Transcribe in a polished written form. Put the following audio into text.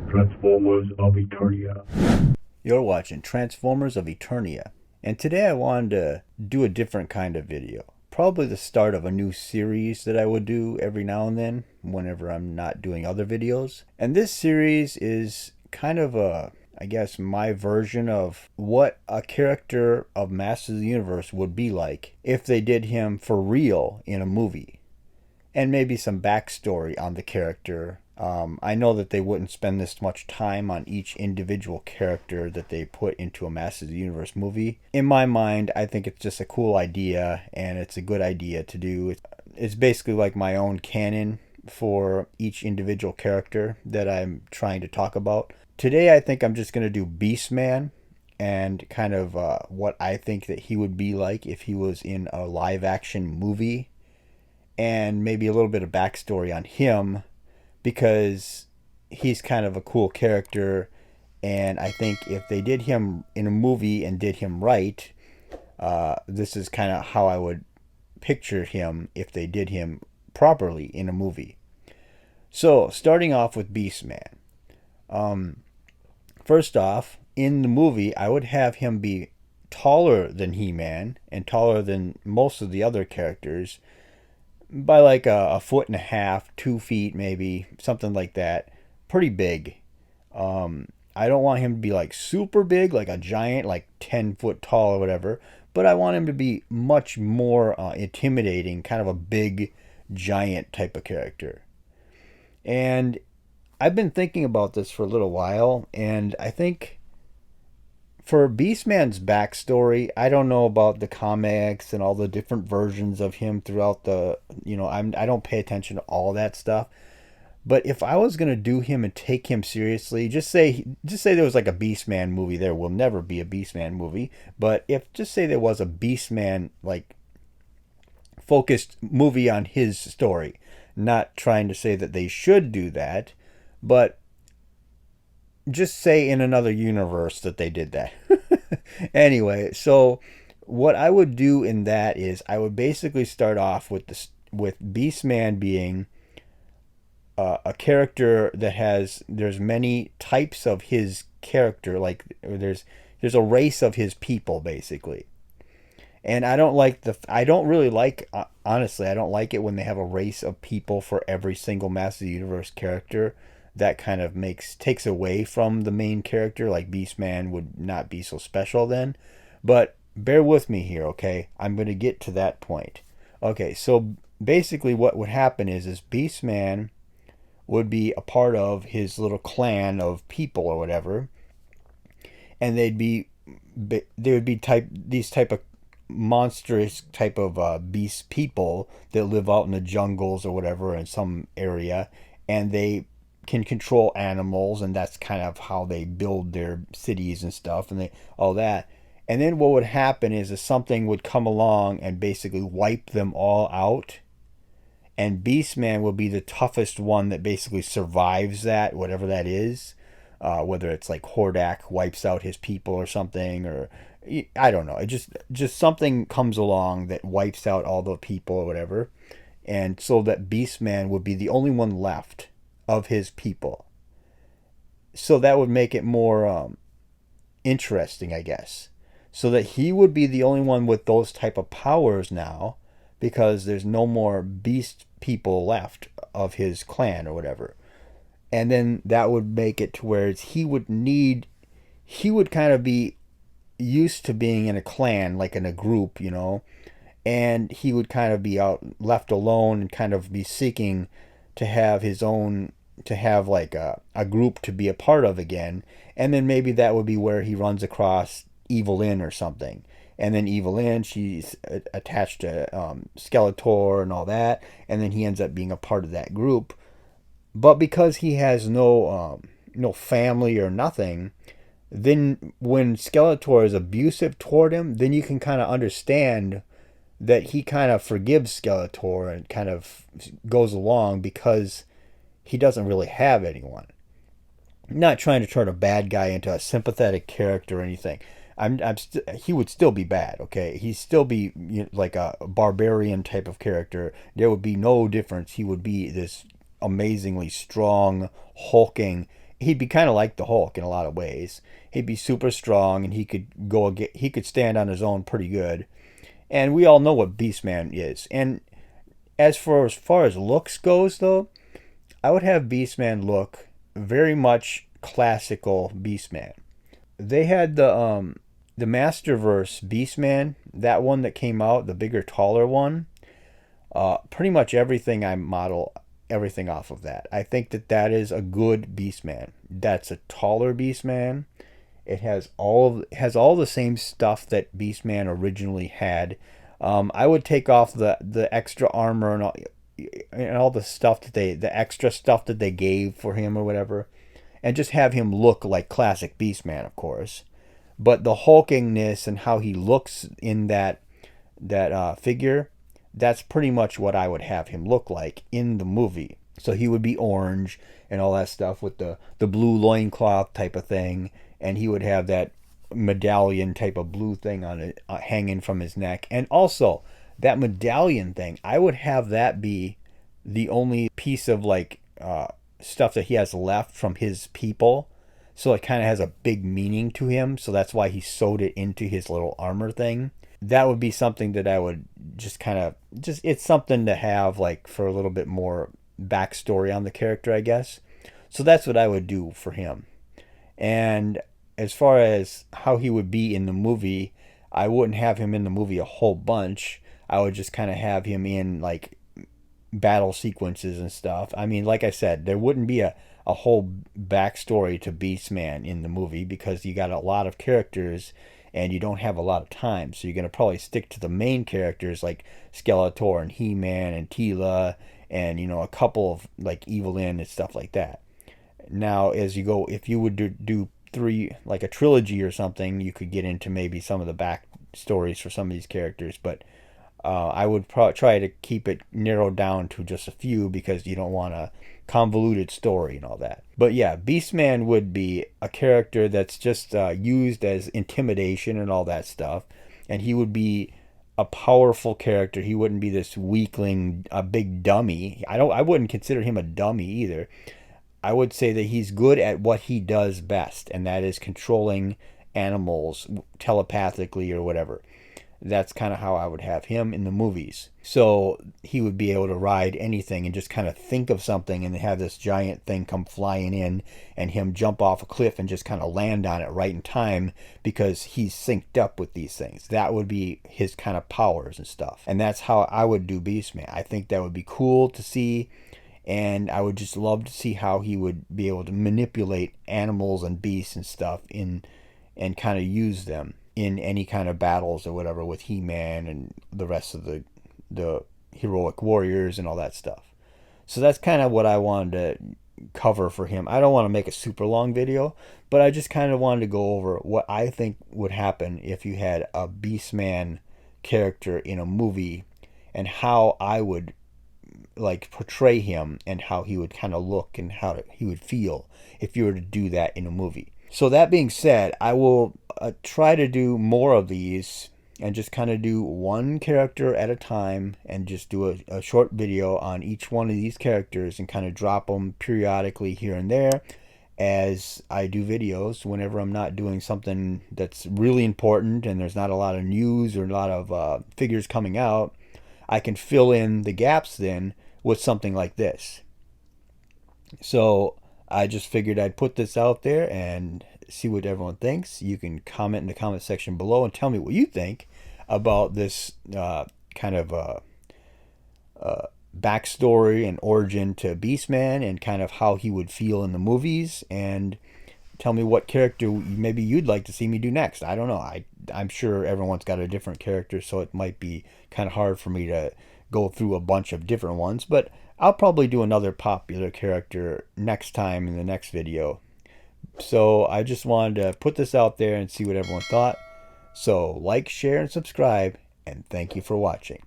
Transformers of Eternia. You're watching Transformers of Eternia, and today I wanted to do a different kind of video. Probably the start of a new series that I would do every now and then, whenever I'm not doing other videos. And this series is kind of my version of what a character of Masters of the Universe would be like if they did him for real in a movie. And maybe some backstory on the character. I know that they wouldn't spend this much time on each individual character that they put into a Masters of the Universe movie. In my mind, I think it's just a cool idea, and it's a good idea to do. It's basically like my own canon for each individual character that I'm trying to talk about. Today, I think I'm just going to do Beastman and kind of what I think that he would be like if he was in a live action movie, and maybe a little bit of backstory on him, because he's kind of a cool character, and I think if they did him in a movie and did him right, this is kind of how I would picture him if they did him properly in a movie. So, starting off with Beastman. First off, in the movie, I would have him be taller than He-Man and taller than most of the other characters, by like a foot and a half, 2 feet maybe, something like that. Pretty big. I don't want him to be like super big, like a giant, like 10 foot tall or whatever, but I want him to be much more intimidating, kind of a big, giant type of character. And I've been thinking about this for a little while, and I think for Beastman's backstory, I don't know about the comics and all the different versions of him throughout I don't pay attention to all that stuff. But if I was gonna do him and take him seriously, just say there was like a Beastman movie. There will never be a Beastman movie, but if just say there was a Beastman like focused movie on his story, not trying to say that they should do that, but just say in another universe that they did that. Anyway, so what I would do in that is I would basically start off with Beastman being a character that there's many types of his character, like there's a race of his people basically. And I don't really like, honestly, I don't like it when they have a race of people for every single Master of the Universe character. That kind of takes away from the main character. Like Beastman would not be so special then. But bear with me here, okay? I'm going to get to that point. Okay, so basically what would happen is Beastman would be a part of his little clan of people or whatever, and they would be these type of monstrous type of beast people that live out in the jungles or whatever in some area, and they can control animals, and that's kind of how they build their cities and stuff, and all that. And then what would happen is something would come along and basically wipe them all out, and Beastman will be the toughest one that basically survives that, whatever that is. Whether it's like Hordak wipes out his people or something, or I don't know. It just something comes along that wipes out all the people or whatever, and so that Beastman would be the only one left of his people. So that would make it more interesting, I guess. So that he would be the only one with those type of powers now, because there's no more beast people left of his clan or whatever. And then that would make it to where he would kind of be used to being in a clan, like in a group, and he would kind of be out left alone and kind of be seeking to have his own, to have like a group to be a part of again. And then maybe that would be where he runs across Evelyn or something. And then Evelyn, she's attached to Skeletor and all that, and then he ends up being a part of that group. But because he has no family or nothing, then when Skeletor is abusive toward him, then you can kind of understand that he kind of forgives Skeletor and kind of goes along because he doesn't really have anyone. I'm not trying to turn a bad guy into a sympathetic character or anything. He would still be bad, okay? He'd still be like a barbarian type of character. There would be no difference. He would be this amazingly strong, hulking, he'd be kind of like the Hulk in a lot of ways. He'd be super strong, and he could stand on his own pretty good. And we all know what Beastman is. And as far as looks goes, though, I would have Beastman look very much classical Beastman. They had the Masterverse Beastman, that one that came out, the bigger, taller one. Pretty much everything I model everything off of that. I think that that is a good Beastman. That's a taller Beastman. It has all the same stuff that Beastman originally had. I would take off the extra armor and all the stuff the extra stuff that they gave for him or whatever, and just have him look like classic Beastman, of course. But the hulkingness and how he looks in that figure, that's pretty much what I would have him look like in the movie. So he would be orange and all that stuff with the blue loincloth type of thing, and he would have that medallion type of blue thing on it hanging from his neck. And also that medallion thing, I would have that be the only piece of stuff that he has left from his people. So it kind of has a big meaning to him. So that's why he sewed it into his little armor thing. That would be something that I would just kind of just it's something to have like for a little bit more backstory on the character, I guess. So that's what I would do for him. And as far as how he would be in the movie, I wouldn't have him in the movie a whole bunch. I would just kind of have him in like battle sequences and stuff. I mean, like I said, there wouldn't be a whole backstory to Beastman in the movie because you got a lot of characters and you don't have a lot of time. So you're going to probably stick to the main characters like Skeletor and He-Man and Tila and, a couple of like Evelyn and stuff like that. Now, as you go, if you would do three, like a trilogy or something, you could get into maybe some of the back stories for some of these characters. But I would try to keep it narrowed down to just a few because you don't want a convoluted story and all that. But yeah, Beastman would be a character that's just used as intimidation and all that stuff. And he would be a powerful character. He wouldn't be this weakling, a big dummy. I wouldn't consider him a dummy either. I would say that he's good at what he does best, and that is controlling animals telepathically or whatever. That's kind of how I would have him in the movies. So he would be able to ride anything and just kind of think of something and have this giant thing come flying in and him jump off a cliff and just kind of land on it right in time because he's synced up with these things. That would be his kind of powers and stuff. And that's how I would do Beastman. I think that would be cool to see. And I would just love to see how he would be able to manipulate animals and beasts and stuff and kind of use them in any kind of battles or whatever with He-Man and the rest of the heroic warriors and all that stuff. So that's kind of what I wanted to cover for him. I don't want to make a super long video, but I just kind of wanted to go over what I think would happen if you had a Beastman character in a movie and how I would like portray him and how he would kind of look and how he would feel if you were to do that in a movie. So that being said, I will try to do more of these and just kind of do one character at a time and just do a short video on each one of these characters and kind of drop them periodically here and there as I do videos whenever I'm not doing something that's really important and there's not a lot of news or a lot of figures coming out. I can fill in the gaps then with something like this. So I just figured I'd put this out there and see what everyone thinks. You can comment in the comment section below and tell me what you think about this kind of backstory and origin to Beastman and kind of how he would feel in the movies, and tell me what character maybe you'd like to see me do next. I don't know. I'm sure everyone's got a different character, so it might be kind of hard for me to go through a bunch of different ones, but I'll probably do another popular character next time in the next video. So I just wanted to put this out there and see what everyone thought. So like, share, and subscribe, and thank you for watching.